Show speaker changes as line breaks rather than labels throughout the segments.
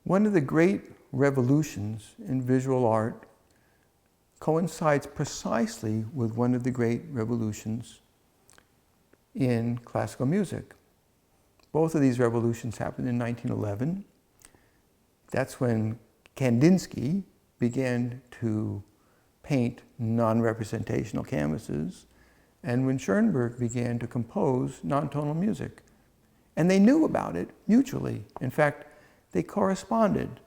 One of the great revolutions in visual art coincides precisely with one of the great revolutions in classical music. Both of these revolutions happened in 1911. That's when Kandinsky began to paint non-representational canvases, and when Schoenberg began to compose non-tonal music. And they knew about it mutually. In fact, they corresponded.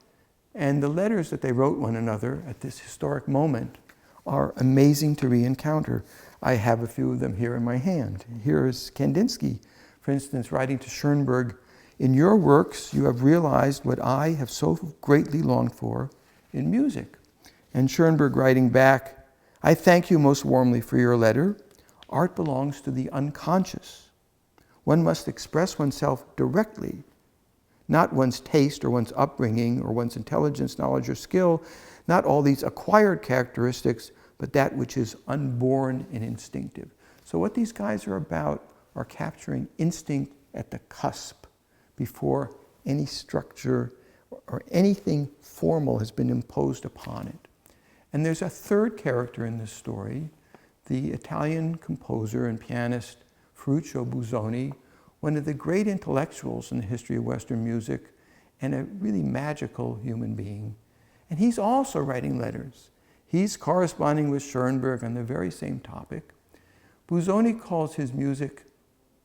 And the letters that they wrote one another at this historic moment are amazing to re-encounter. I have a few of them here in my hand. Here is Kandinsky, for instance, writing to Schoenberg, "In your works, you have realized what I have so greatly longed for in music." And Schoenberg writing back, "I thank you most warmly for your letter. Art belongs to the unconscious. One must express oneself directly, not one's taste or one's upbringing or one's intelligence, knowledge, or skill, not all these acquired characteristics, but that which is unborn and instinctive." So what these guys are about are capturing instinct at the cusp before any structure or anything formal has been imposed upon it. And there's a third character in this story, the Italian composer and pianist Ferruccio Busoni, one of the great intellectuals in the history of Western music and a really magical human being. And he's also writing letters. He's corresponding with Schoenberg on the very same topic. Busoni calls his music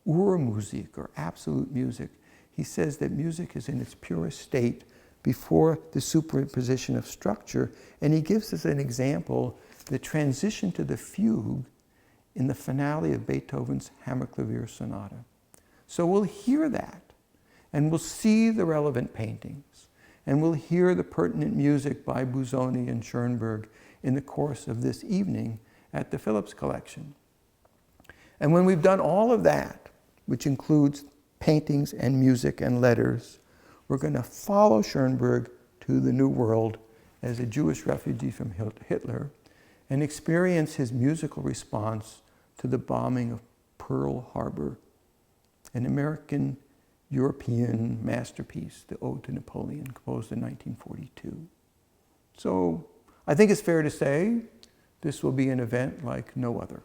Urmusik, or absolute music. He says that music is in its purest state before the superimposition of structure, and he gives us an example, the transition to the fugue in the finale of Beethoven's Hammerklavier Sonata. So we'll hear that, and we'll see the relevant paintings, and we'll hear the pertinent music by Busoni and Schoenberg in the course of this evening at the Phillips Collection. And when we've done all of that, which includes paintings and music and letters, we're going to follow Schoenberg to the New World as a Jewish refugee from Hitler and experience his musical response to the bombing of Pearl Harbor, an American-European masterpiece, the Ode to Napoleon, composed in 1942. So I think it's fair to say this will be an event like no other.